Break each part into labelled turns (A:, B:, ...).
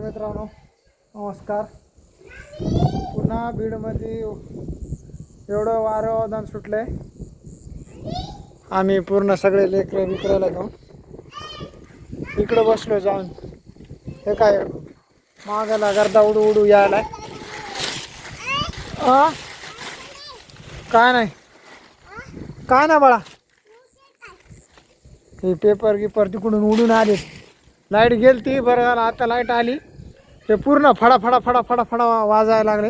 A: मित्रांनो, नमस्कार. पुन्हा बीडमध्ये एवढं वारं सुटलं आहे. आम्ही पूर्ण सगळे लेकरं विक्रायला घेऊन इकडं बसलो जाऊन. हे काय मागायला गर्दा उडू उडू यायला. काय नाही काय ना बाळा, हे पेपर गिपर तिकडून उडून आले. लाईट गेली ती बरं झालं, आता लाईट आली. ते पूर्ण फडा फडा फडा फडा फडा वाजायला लागले.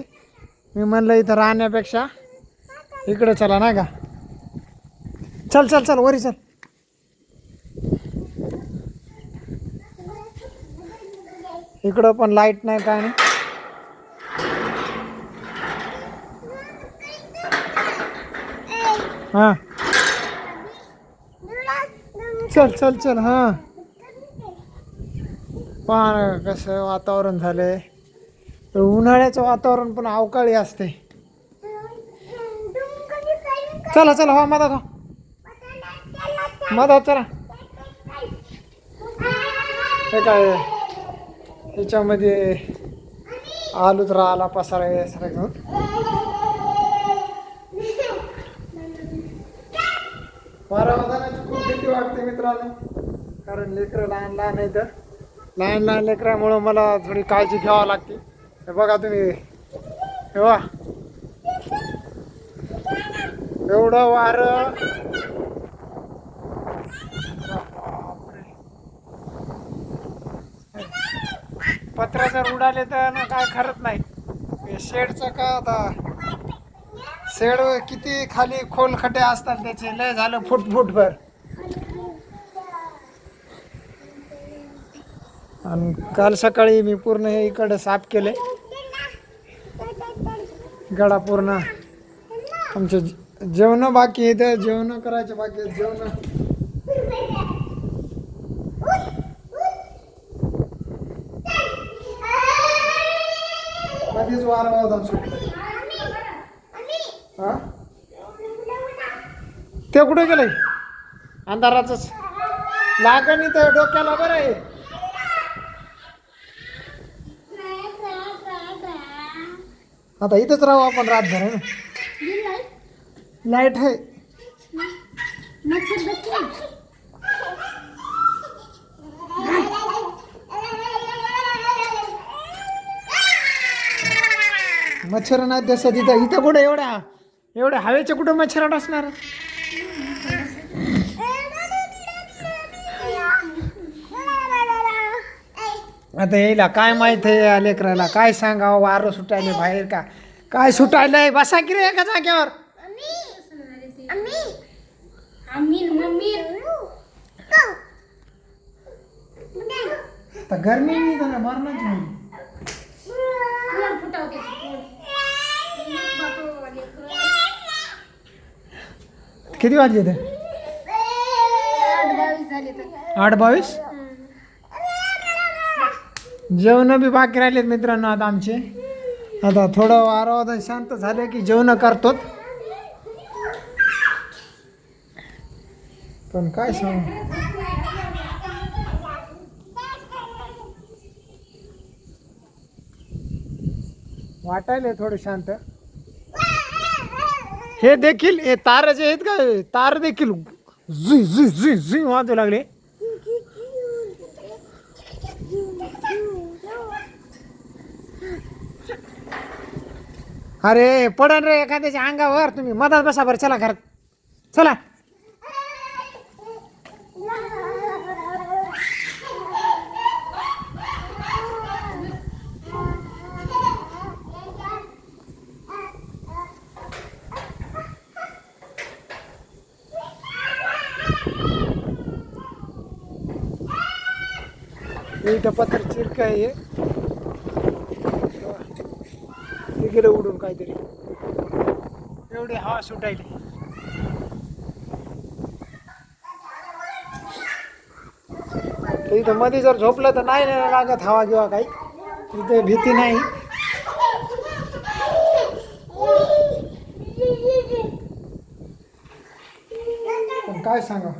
A: मी म्हणलं इथं राहण्यापेक्षा इकडे चला नाही का. चल चल चल वरी चल. इकडं पण लाईट नाही काय नाही. हां चल चल चल. हां पहा कसं वातावरण झालंय. उन्हाळ्याचं वातावरण पण अवकाळी असते. चला चला हो मधात, हो मधात चला. हे काय ह्याच्यामध्ये आलूच राहिला पसारा सगळं घेऊन. वारावादानाची खूप भीती वाटते मित्रांनो, कारण लेकरं लहान लहान आहेत. लहान लहान लेकरामुळं मला थोडी काळजी घ्यावी लागते. हे बघा तुम्ही, हे बघा एवढं वारं. पत्रा जर उडाले तर ना काय खरंच नाही. शेडचं का आता, शेड किती खाली खोल खड्डे असतात त्याचे, लय झालं फूट फूटभर. आणि काल सकाळी मी पूर्ण हे इकडं साफ केले. गडा पूर्ण आमचे जेवण बाकी आहे, जेवण करायचे बाकी आहेत. जेवण मध्येच वारं सुटलं. हा ते कुठे गेलंय? अंधाराच लागण तर डोक्याला बरं आहे. आता इथंच राहू आपण रातभर. आहे ना, लाईट आहे. मच्छर नाही दिसत इथं. इथं कुठे एवढ्या हवेच्या कुठं मच्छर असणार. आता यायला काय माहित आहे या लेकराला, काय सांगावं. वारं सुटायले बाहेर का काय सुटायलंय. बसा की रे एका जागेवर. आता गरमी नाही तर मरणाच नाही. किती वाजले ते? 8:22. जेवण बी बाकी राहिलेत मित्रांनो आता आमचे. आता थोडं वारं शांत झालं की जेवण करतो. पण काय सांगू, वाटायला थोडं शांत. हे देखील हे तार जे आहेत का, तार देखील झुई झुई झुई झुई वाजू लागले. अरे पडन रे एखाद्याच्या अंगावर. तुम्ही मधात बसा बरं. चला घरात चला. इथं पत्र चिरक आहे. ते गेलं उडून काहीतरी. एवढी हवा सुटायली. इथं मध्ये जर झोपलं तर नाही लागत हवा किंवा काही. इथे भीती नाही. पण काय सांगा.